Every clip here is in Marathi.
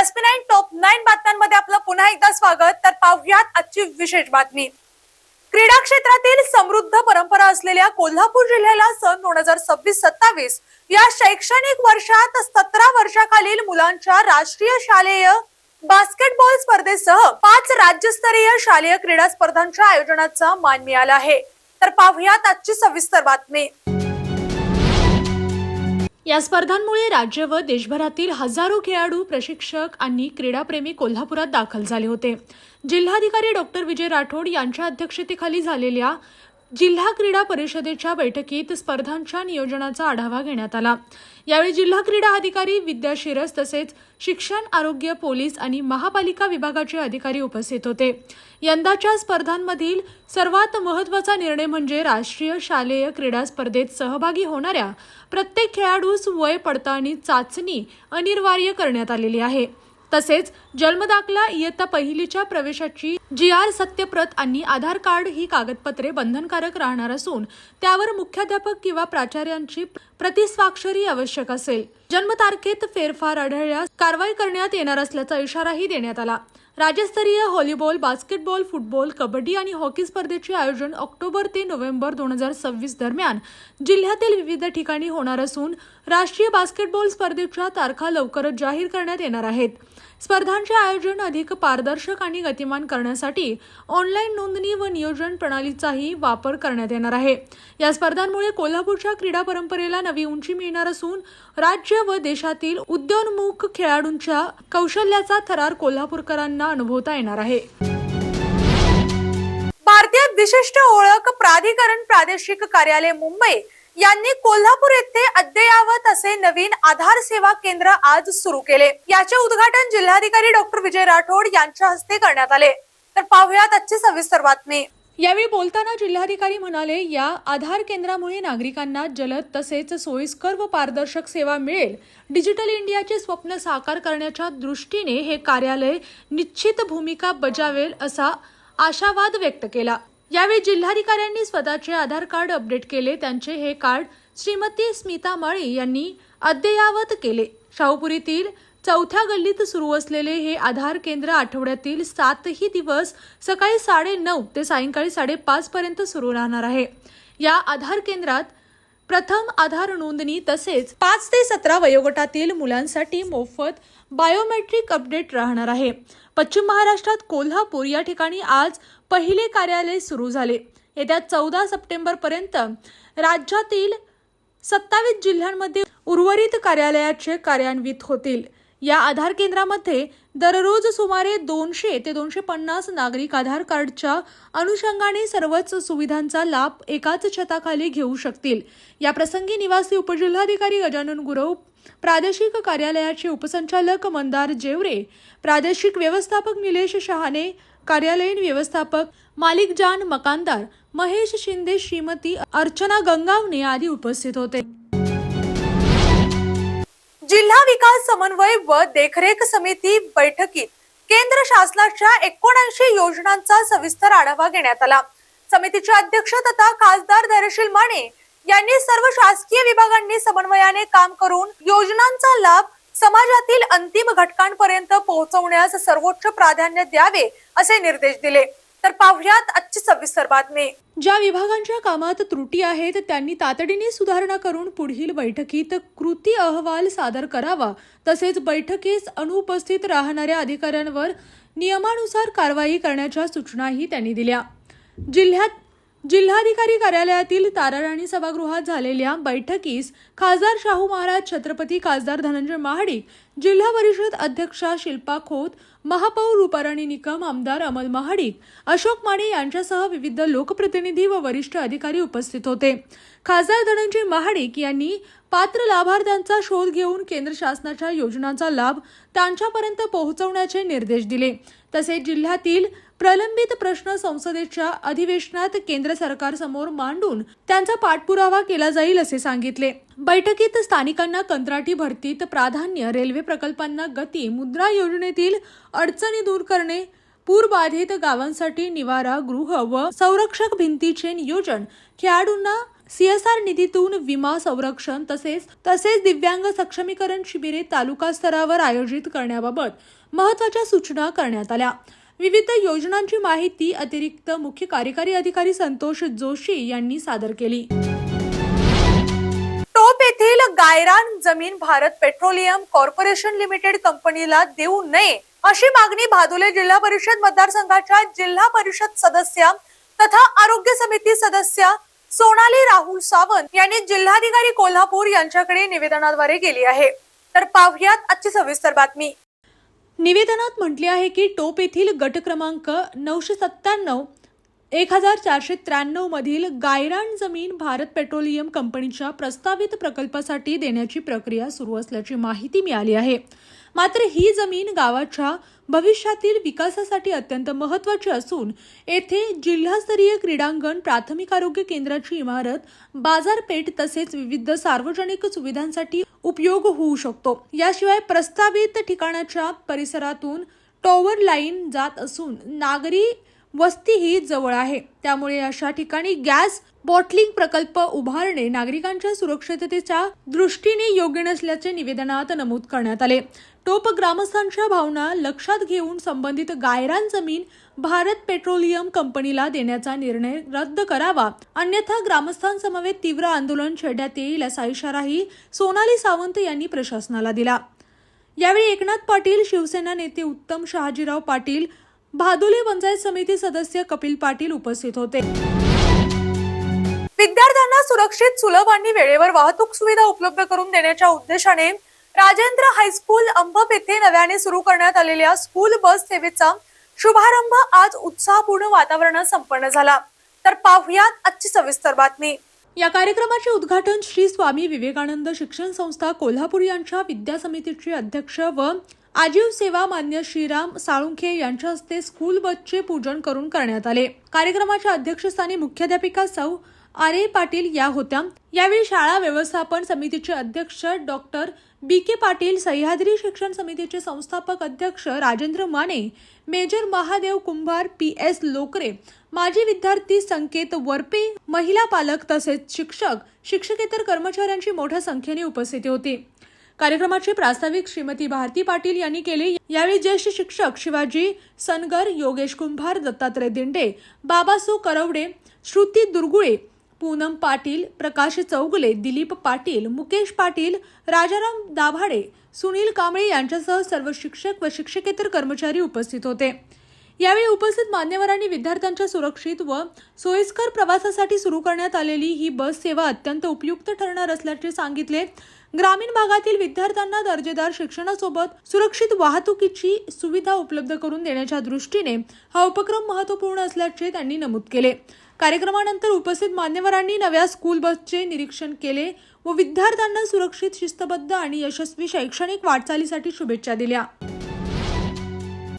SP9 टॉप 9 बातम्यांमध्ये आपलं पुन्हा एकदा स्वागत। तर पाहुयात आजची विशेष बातमी। क्रीडा क्षेत्रातील समृद्ध परंपरा असलेल्या कोल्हापूर जिल्ह्याला सन 2026-27 या शैक्षणिक वर्षात 17 वर्षाखालील मुलांच्या राष्ट्रीय शालेय बास्केटबॉल स्पर्धेसह 5 राज्यस्तरीय शालेय क्रीडा स्पर्धांच्या आयोजनाचा मान मिळाला आहे। तर पाहुयात आजची सविस्तर बातमी। या स्पर्धांमुळे राज्य व देशभरातील हजारो खेळाडू, प्रशिक्षक आणि क्रीडाप्रेमी कोल्हापुरात दाखल झाले होते। जिल्हाधिकारी डॉक्टर विजय राठोड यांच्या अध्यक्षतेखाली झालेल्या जिल्हा क्रीडा परिषदेच्या बैठकीत स्पर्धांच्या नियोजनाचा आढावा घेण्यात आला। यावेळी जिल्हा क्रीडा अधिकारी विद्या शिरस तसेच शिक्षण, आरोग्य, पोलीस आणि महापालिका विभागाचे अधिकारी उपस्थित होते। यंदाच्या स्पर्धांमधील सर्वात महत्त्वाचा निर्णय म्हणजे राष्ट्रीय शालेय क्रीडा स्पर्धेत सहभागी होणाऱ्या प्रत्येक खेळाडूस वय पडताळणी चाचणी अनिवार्य करण्यात आलेली आहे। तसेच जन्मदाखला, इयत्ता पहिलीच्या प्रवेशाची GR सत्यप्रत आणि आधार कार्ड ही कागदपत्रे बंधनकारक राहणार असून त्यावर मुख्याध्यापक किंवा प्राचार्यांची प्रतिस्वाक्षरी आवश्यक असेल। जन्मतारखेत फेरफार आढळल्यास कारवाई करण्यात येणार असल्याचा इशाराही देण्यात आला। राज्यस्तरीय व्हॉलीबॉल, बास्केटबॉल, फुटबॉल, कबड्डी आणि हॉकी स्पर्धेचे आयोजन ऑक्टोबर ते नोव्हेंबर 2026 दरम्यान जिल्ह्यातील विविध ठिकाणी होणार असून राष्ट्रीय बास्केटबॉल स्पर्धेच्या तारखा लवकरच जाहीर करण्यात येणार आहेत। स्पर्धांचे आयोजन अधिक पारदर्शक आणि गतिमान करण्यासाठी ऑनलाईन नोंदणी व नियोजन प्रणालीचाही वापर करण्यात येणार आहे। या स्पर्धांमुळे कोल्हापूरच्या क्रीडा परंपरेला नवी उंची मिळणार असून राज्य व देशातील उदयोन्मुख खेळाडूंच्या कौशल्याचा थरार कोल्हापूरकरांना अनुभवता येणार आहे। भारतीय विशिष्ट ओळख प्राधिकरण प्रादेशिक कार्यालय मुंबई यांनी कोल्हापूर येथे अद्ययावत असे नवीन आधार सेवा केंद्र आज सुरू केले। याचे उद्घाटन जिल्हाधिकारी डॉक्टर विजय राठोड यांच्या हस्ते करण्यात आले। तर पाहुयात आजची सविस्तर बातमी। यावेळी बोलताना जिल्हाधिकारी म्हणाले, या आधार केंद्रामुळे नागरिकांना जलद तसेच सोयीस्कर व पारदर्शक सेवा मिळेल। डिजिटल इंडियाचे स्वप्न साकार करण्याच्या दृष्टीने हे कार्यालय निश्चित भूमिका बजावेल असा आशावाद व्यक्त केला। यावेळी जिल्हाधिकाऱ्यांनी स्वतःचे आधार कार्ड अपडेट केले। त्यांचे हे कार्ड श्रीमती स्मिता माळी यांनी अद्ययावत केले। शाहूपुरीतील 4थ्या गल्लीत सुरू असलेले हे आधार केंद्र आठवड्यातील 7ही दिवस सकाळी 9:30 ते सायंकाळी 5:30 पर्यंत सुरू राहणार आहे। या आधार केंद्रात प्रथम आधार नोंदणी तसेच 5 ते 17 वयोगटातील मुलांसाठी मोफत बायोमेट्रिक अपडेट राहणार आहे। पश्चिम महाराष्ट्रात कोल्हापूर या ठिकाणी आज पहिले कार्यालय सुरू झाले। येत्या 14 सप्टेंबर पर्यंत राज्यातील 27 जिल्ह्यांमध्ये उर्वरित कार्यालयाचे कार्यान्वित होतील। या आधार केंद्रामध्ये दररोज सुमारे 200 ते 250 नागरिक आधार कार्डच्या अनुषंगाने सर्वच सुविधांचा लाभ एकाच छताखाली घेऊ शकतील। या प्रसंगी निवासी उपजिल्हाधिकारी गजानन गुरव, प्रादेशिक कार्यालयाचे उपसंचालक मंदार जेवरे, प्रादेशिक व्यवस्थापक निलेश शहाणे, कार्यालयीन व्यवस्थापक मालिक जान मकानदार, महेश शिंदे, श्रीमती अर्चना गंगावणे आदी उपस्थित होते। जिल्हा विकास समन्वय व देखरेख समिती बैठकीत केंद्र शासनाच्या 79 योजनांचा सविस्तर आढावा घेण्यात आला। समितीचे अध्यक्ष तथा खासदार धैर्यशील माने यांनी सर्व शासकीय विभागांनी समन्वयाने काम करून योजनांचा लाभ समाजातील अंतिम घटकांपर्यंत पोहोचवण्यास सर्वोच्च प्राधान्य द्यावे असे निर्देश दिले। तर पाहुयात आजची सविस्तर बातमी। ज्या विभागांच्या कामात त्रुटी आहेत त्यांनी तातडीने सुधारणा करून पुढील बैठकीत कृती अहवाल सादर करावा। तसेच बैठकीस अनुपस्थित राहणाऱ्या अधिकाऱ्यांवर नियमानुसार कारवाई करण्याच्या सूचनाही त्यांनी दिल्या। जिल्हाधिकारी कार्यालयातील ताराराणी सभागृहात झालेल्या बैठकीस खासदार शाहू महाराज छत्रपती, खासदार धनंजय महाडिक, जिल्हा परिषद अध्यक्षा शिल्पा खोत, महापौर रूपाराणी निकम, आमदार अमल महाडिक, अशोक माने यांच्यासह विविध लोकप्रतिनिधी व वरिष्ठ अधिकारी उपस्थित होते। खासदार धनंजय महाडिक यांनी पात्र लाभार्थ्यांचा शोध घेऊन केंद्र शासनाच्या योजनांचा लाभ त्यांच्यापर्यंत पोहोचवण्याचे निर्देश दिले। तसेच जिल्ह्यातील प्रलंबित प्रश्न संसदेच्या अधिवेशनात केंद्र सरकार समोर मांडून त्यांचा पाठपुरावा केला जाईल असे सांगितले। बैठकीत स्थानिकांना कंत्राटी भरतीत प्राधान्य, रेल्वे प्रकल्पांना गती, मुद्रा योजनेतील अडचणी दूर करणे, पूरबाधित गावांसाठी निवारा गृह व संरक्षक भिंतीचे नियोजन, खेळाडूंना CSR निधीतून विमा संरक्षण तसेच दिव्यांग सक्षमीकरण शिबिरे तालुका स्तरावर आयोजित करण्याबाबत महत्त्वाच्या सूचना करण्यात आल्या। विविध योजनांची माहिती अतिरिक्त मुख्य कार्यकारी अधिकारी संतोष जोशी यांनी सादर केली। टोप येथील गायरान जमीन भारत पेट्रोलियम कॉर्पोरेशन लिमिटेड कंपनीला देऊ नये अशी मागणी भादोले जिल्हा परिषद मतदारसंघाच्या जिल्हा परिषद सदस्य तथा आरोग्य समिती सदस्य सोनाली राहुल सावंत यांनी जिल्हाधिकारी कोल्हापूर यांच्याकडे निवेदनाद्वारे केली आहे। तर पाहुयात आजची सविस्तर बातमी। निवेदनात म्हटले आहे की टोप येथील गट क्रमांक 997 1493 मधील गायरान जमीन भारत पेट्रोलियम कंपनीच्या प्रस्तावित प्रकल्पासाठी देण्याची प्रक्रिया सुरू असल्याची माहिती मिळाली आहे। मात्र ही जमीन गावाच्या भविष्यातील विकासासाठी अत्यंत महत्त्वाची असून येथे जिल्हास्तरीय क्रीडांगण, प्राथमिक आरोग्य केंद्राची इमारत, बाजारपेठ तसेच विविध सार्वजनिक सुविधांसाठी उपयोग होऊ शकतो। याशिवाय प्रस्तावित ठिकाणाच्या परिसरातून टॉवर लाईन जात असून नागरी वस्तीही जवळ आहे। त्यामुळे अशा ठिकाणी गॅस बॉटलिंग प्रकल्प उभारणे नागरिकांच्या सुरक्षिततेच्या दृष्टीने योग्य नसल्याचे निवेदनात नमूद करण्यात आले। टोप ग्रामस्थांच्या भावना लक्षात घेऊन संबंधित गायरान जमीन भारत पेट्रोलियम कंपनीला देण्याचा निर्णय रद्द करावा, अन्यथा ग्रामस्थांसमवेत तीव्र आंदोलन छेडण्यात येईल असा इशाराही सोनाली सावंत यांनी प्रशासनाला दिला। यावेळी एकनाथ पाटील, शिवसेना नेते उत्तम शहाजीराव पाटील, भादोले पंचायत समिती सदस्य कपिल पाटील उपस्थित होते। विद्यार्थ्यांना सुरक्षित, सुलभ आणि वेळेवर वाहतूक सुविधा उपलब्ध करून देण्याच्या उद्देशाने राजेंद्र हायस्कूल अंबप येथे नव्याने सुरू करण्यात आलेल्या स्कूल बस सेवेचा शुभारंभ आज उत्साहपूर्ण वातावरणात संपन्न झाला। तर पाहुयात आजची सविस्तर बातमी। या कार्यक्रमाचे उद्घाटन श्री स्वामी विवेकानंद शिक्षण संस्था कोल्हापूर यांच्या विद्या समितीचे अध्यक्ष व आजीव सेवा मान्य श्रीराम साळुंखे यांच्या हस्ते स्कूल बसचे पूजन करून करण्यात आले। कार्यक्रमाच्या अध्यक्षस्थानी मुख्याध्यापिका सौ आरे पाटील या होत्या। यावेळी शाळा व्यवस्थापन समितीचे अध्यक्ष डॉक्टर BK पाटील, सह्याद्री शिक्षण समितीचे संस्थापक अध्यक्ष राजेंद्र माने, मेजर महादेव कुंभार, PS लोकरे, माजी विद्यार्थी संकेत वरपे, महिला पालक तसेच शिक्षक, शिक्षकेतर कर्मचाऱ्यांची मोठ्या संख्येने उपस्थिती होती। कार्यक्रमाचे प्रास्ताविक श्रीमती भारती पाटील यांनी केले। यावेळी ज्येष्ठ शिक्षक शिवाजी सनगर, योगेश कुंभार, दत्तात्रय दिंडे, बाबासो करवडे, श्रुती दुर्गुळे, पूनम पाटील, प्रकाश चौगले, दिलीप पाटील, मुकेश पाटील, राजाराम दाभाडे, सुनील कांबळे यांच्यासह सर्व शिक्षक व शिक्षकेतर कर्मचारी उपस्थित होते। यावेळी उपस्थित मान्यवरांनी विद्यार्थ्यांच्या सुरक्षित व सोयीस्कर प्रवासासाठी सुरू करण्यात आलेली ही बस सेवा अत्यंत उपयुक्त ठरणार असल्याचे सांगितले। ग्रामीण भागातील विद्यार्थ्यांना दर्जेदार शिक्षणासोबत सुरक्षित वाहतुकीची सुविधा उपलब्ध करून देण्याच्या दृष्टीने हा उपक्रम महत्त्वपूर्ण असल्याचे त्यांनी नमूद केले। कार्यक्रमानंतर उपस्थित मान्यवरांनी नव्या स्कूल बसचे निरीक्षण केले व विद्यार्थ्यांना सुरक्षित, शिस्तबद्ध आणि यशस्वी शैक्षणिक वाटचालीसाठी शुभेच्छा दिल्या।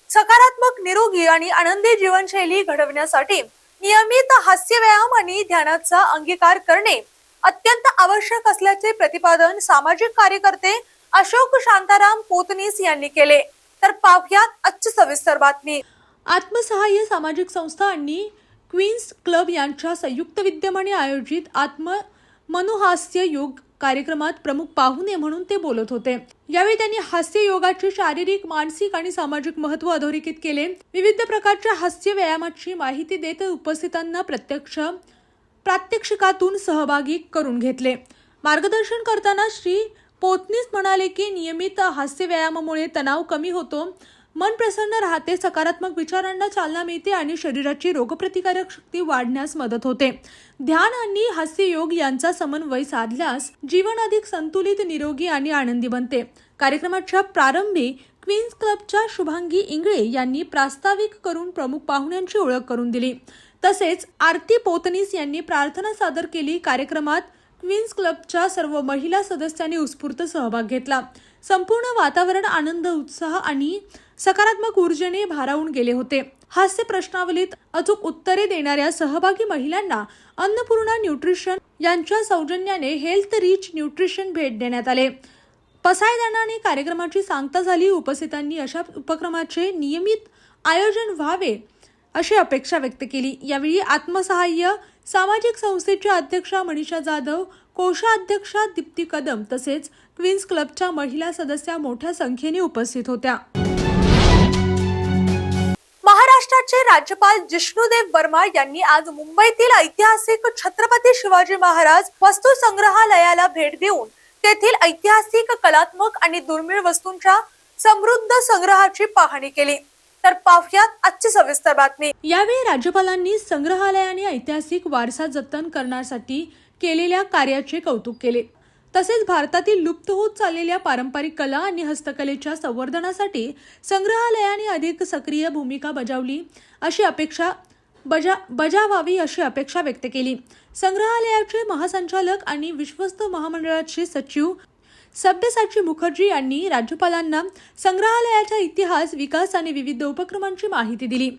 सकारात्मक, निरोगी आणि आनंदी जीवनशैली घडविण्यासाठी नियमित हास्य व्यायाम आणि ध्यानाचा अंगीकार करणे अत्यंत आवश्यक असल्याचे प्रतिपादन सामाजिक कार्यकर्ते अशोक शांताराम पोतनीस यांनी केले। तर पाहुयात आजची सविस्तर बातमी। आत्मसहाय्य सामाजिक संस्था आणि क्वीन्स क्लब यांच्या संयुक्त विद्यमाने आयोजित मनोहास्य योग कार्यक्रमात प्रमुख पाहुणे म्हणून ते बोलत होते। यावेळी त्यांनी हास्य योगाचे शारीरिक, मानसिक आणि सामाजिक महत्त्व अधोरेखित केले। विविध प्रकारच्या हास्य व्यायामाची माहिती देत उपस्थितांना प्रात्यक्षिकातून सहभागी करून घेतले। मार्गदर्शन करताना श्री पोतनीस म्हणाले की नियमित हास्य व्यायामामुळे तणाव कमी होतो, मन प्रसन्न राहते, सकारात्मक विचारांना चालना मिळते आणि शरीराची रोगप्रतिकारक शक्ती वाढण्यास मदत होते। ध्यान आणि हास्य योग यांचा समन्वय साधल्यास जीवन अधिक संतुलित, निरोगी आणि आनंदी बनते। कार्यक्रमाच्या प्रारंभी क्वीन्स क्लबच्या शुभांगी इंगळे यांनी प्रास्ताविक करून प्रमुख पाहुण्यांची ओळख करून दिली। तसेच आरती पोतनीस यांनी प्रार्थना सादर केली। कार्यक्रमात क्वीन्स क्लबच्या सर्व महिला सदस्यांनी उत्स्फूर्त सहभाग घेतला। संपूर्ण वातावरण आनंद, उत्साह आणि सकारात्मक ऊर्जेने भारावून गेले होते। हास्य प्रश्नावलीत अचूक उत्तरे देणाऱ्या सहभागी महिलांना अन्नपूर्णा न्यूट्रिशन यांच्या सौजन्याने हेल्थ रिच न्यूट्रिशन भेट देण्यात आले। पसायदानाने कार्यक्रमाची सांगता झाली। उपस्थितांनी अशा उपक्रमाचे नियमित आयोजन व्हावे अशी अपेक्षा व्यक्त केली। यावेळी आत्मसहाय्य सामाजिक संस्थेच्या अध्यक्षा मनीषा जाधव, कोषाध्यक्षा दीप्ती कदम तसेच क्वीन्स क्लबच्या महिला सदस्या मोठ्या संख्येने उपस्थित होत्या. महाराष्ट्राचे राज्यपाल जिष्णुदेव वर्मा यांनी आज मुंबईतील ऐतिहासिक छत्रपती शिवाजी महाराज वस्तू संग्रहालयाला भेट देऊन तेथील ऐतिहासिक, कलात्मक आणि दुर्मिळ वस्तूंच्या समृद्ध संग्रहाची पाहणी केली. तर पाहुयात आजची सविस्तर बातमी. यावेळी राज्यपालांनी संग्रहालयाने ऐतिहासिक वारसा जतन करण्यासाठी केलेल्या कार्याचे कौतुक केले. तसेच भारतातील लुप्त होत चाललेल्या पारंपरिक कला आणि हस्तकलेच्या संवर्धनासाठी संग्रहालयाने अधिक सक्रिय भूमिका बजावावी अशी अपेक्षा व्यक्त केली. संग्रहालयाचे महासंचालक आणि विश्वस्त महामंडळाचे सचिव सब्यसाची मुखर्जी यांनी राज्यपालांना संग्रहालयाचा इतिहास, विकास आणि विविध उपक्रमांची माहिती दिली.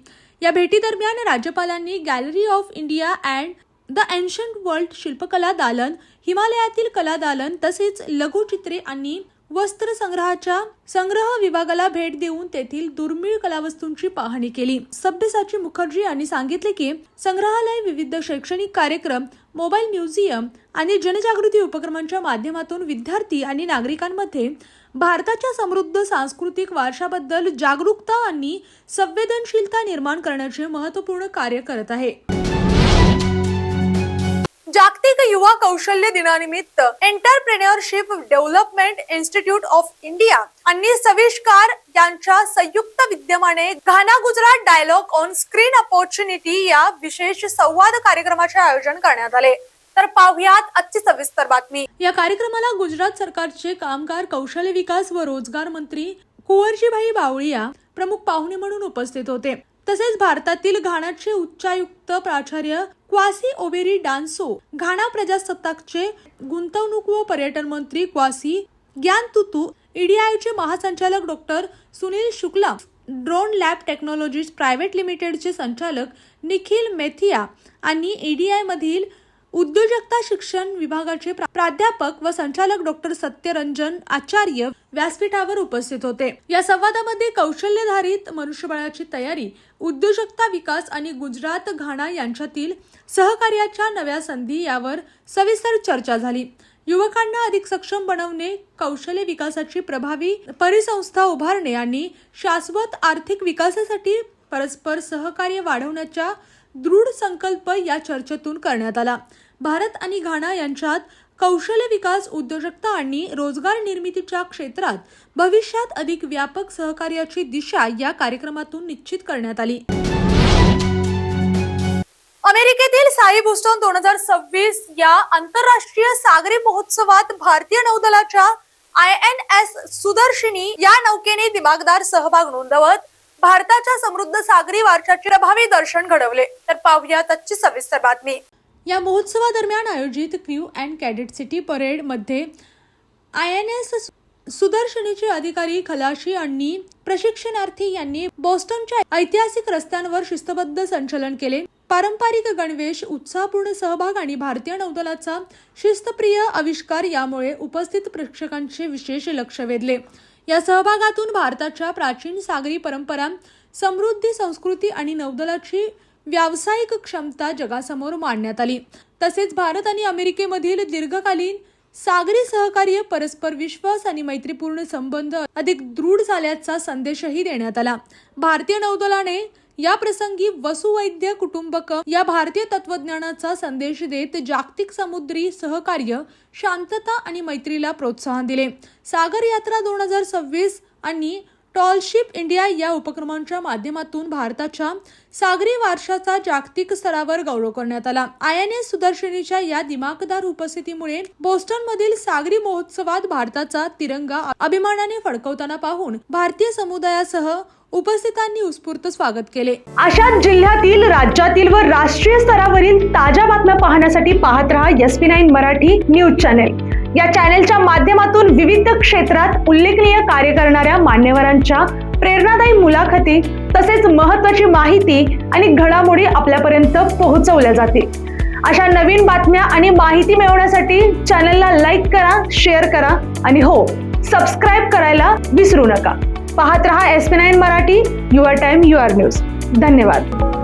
या भेटीदरम्यान राज्यपालांनी gallery of India and the ancient world शिल्पकला दालन, हिमालयातील कला दालन तसेच लघुचित्रे आणि वस्त्र संग्रहाच्या संग्रह विभागाला भेट देऊन तेथील दुर्मिळ कलावस्तूंची पाहणी केली. सब्यसाची मुखर्जी यांनी सांगितले की संग्रहालय विविध शैक्षणिक कार्यक्रम, मोबाईल म्युझियम आणि जनजागृती उपक्रमांच्या माध्यमातून विद्यार्थी आणि नागरिकांमध्ये भारताच्या समृद्ध सांस्कृतिक वारशाबद्दल जागरूकता आणि संवेदनशीलता निर्माण करण्याचे महत्त्वपूर्ण कार्य करत आहे. जागतिक युवा कौशल्य दिनानिमित्त entrepreneurship development institute of India आणि सविष्कार यांच्या संयुक्त विद्यमाने Ghana Gujarat dialogue on screen opportunity या विशेष संवाद कार्यक्रमाचे आयोजन करण्यात आले. तर पाहुयात आजची सविस्तर बातमी. या कार्यक्रमाला गुजरात सरकारचे कामगार, कौशल्य विकास व रोजगार मंत्री कुंवरजीभाई बावळिया प्रमुख पाहुणे म्हणून उपस्थित होते. तसेच भारतातील घानाचे उच्चायुक्त प्राचार्य क्वासी ओबेरी डान्सो, घाना प्रजासत्ताकचे गुंतवणूक व पर्यटन मंत्री क्वासी ग्यानतुतू, ईडीआयचे महासंचालक doctor Sunil Shukla, drone lab technologies private लिमिटेडचे संचालक निखिल मेथिया आणि ईडीआय मधील उद्योजकता शिक्षण विभागाचे प्राध्यापक व संचालक डॉक्टर सत्यरंजन आचार्य व्यासपीठावर उपस्थित होते. या संवादामध्ये कौशल्यधारित मनुष्यबळाची तयारी, उद्योजकता विकास आणि गुजरात घाना यांच्यातील सहकार्याच्या नव्या संधी यावर सविस्तर चर्चा झाली. युवकांना अधिक सक्षम बनवणे, कौशल्य विकासाची प्रभावी परिसंस्था उभारणे आणि शाश्वत आर्थिक विकासासाठी परस्पर सहकार्य वाढवण्याचा दृढ संकल्प या चर्चेतून करण्यात आला. भारत आणि घाना यांच्यात कौशल्य विकास, उद्योजकता आणि रोजगार निर्मितीच्या क्षेत्रात भविष्यात अधिक व्यापक सहकार्याची दिशा या कार्यक्रमातून निश्चित करण्यात आली. अमेरिकेतील साई बोस्टन 2026 या आंतरराष्ट्रीय सागरी महोत्सवात भारतीय नौदलाच्या INS सुदर्शिनी या नौकेने दिमागदार सहभाग नोंदवत भारताच्या समृद्ध सागरी वारशाचे प्रभावी दर्शन घडवले. तर पाहुयात आजची सविस्तर बातमी. या महोत्सवादरम्यान आयोजित crew and cadet city parade मध्ये INS सुदर्शनीचे अधिकारी, खलाशी आणि प्रशिक्षणार्थी यांनी बोस्टनच्या ऐतिहासिक रस्त्यांवर शिस्तबद्ध संचलन केले. पारंपरिक गणवेश, उत्साहपूर्ण सहभाग आणि भारतीय नौदलाचा शिस्तप्रिय आविष्कार यामुळे उपस्थित प्रेक्षकांचे विशेष लक्ष वेधले. या सहभागातून भारताच्या प्राचीन सागरी परंपरा, समृद्धी, संस्कृती आणि नौदलाची व्यावसायिक क्षमता जगासमोर मांडण्यात आली. तसेच भारत आणि अमेरिकेमधील दीर्घकालीन सागरी सहकार्य, परस्पर विश्वास आणि मैत्रीपूर्ण संबंध अधिक दृढ झाल्याचा संदेशही देण्यात आला. भारतीय नौदलाने या प्रसंगी वसुवैद्य कुटुंबकम या भारतीय तत्वज्ञानाचा संदेश देत जागतिक समुद्री सहकार्य, शांतता आणि मैत्रीला प्रोत्साहन दिले. सागर यात्रा 2026 आणि टॉलशिप इंडिया या उपक्रमांच्या माध्यमातून भारताच्या सागरी वारशाचा जागतिक स्तरावर गौरव करण्यात आला. INS सुदर्शनीच्या या दिमागदार उपस्थितीमुळे बोस्टनमधील सागरी महोत्सवात भारताचा तिरंगा अभिमानाने फडकवताना पाहून भारतीय समुदायासह उपस्थितांनी उत्स्फूर्त स्वागत केले. अशाच जिल्ह्यातील, राज्यातील व राष्ट्रीय स्तरावरील ताज्या बातम्या पाहण्यासाठी पाहत रहा SP9 मराठी न्यूज चॅनेल. या चॅनेलच्या माध्यमातून विविध क्षेत्रात उल्लेखनीय कार्य करणाऱ्या मान्यवरांच्या प्रेरणादायी मुलाखती तसेच महत्त्वाची माहिती आणि घडामोडी आपल्यापर्यंत पोहोचवल्या जातील. अशा नवीन बातम्या आणि माहिती मिळवण्यासाठी चॅनेलला लाईक करा, शेअर करा आणि हो, सबस्क्राईब करायला विसरू नका. पाहत रहा SP9 Marathi, your time your news. धन्यवाद.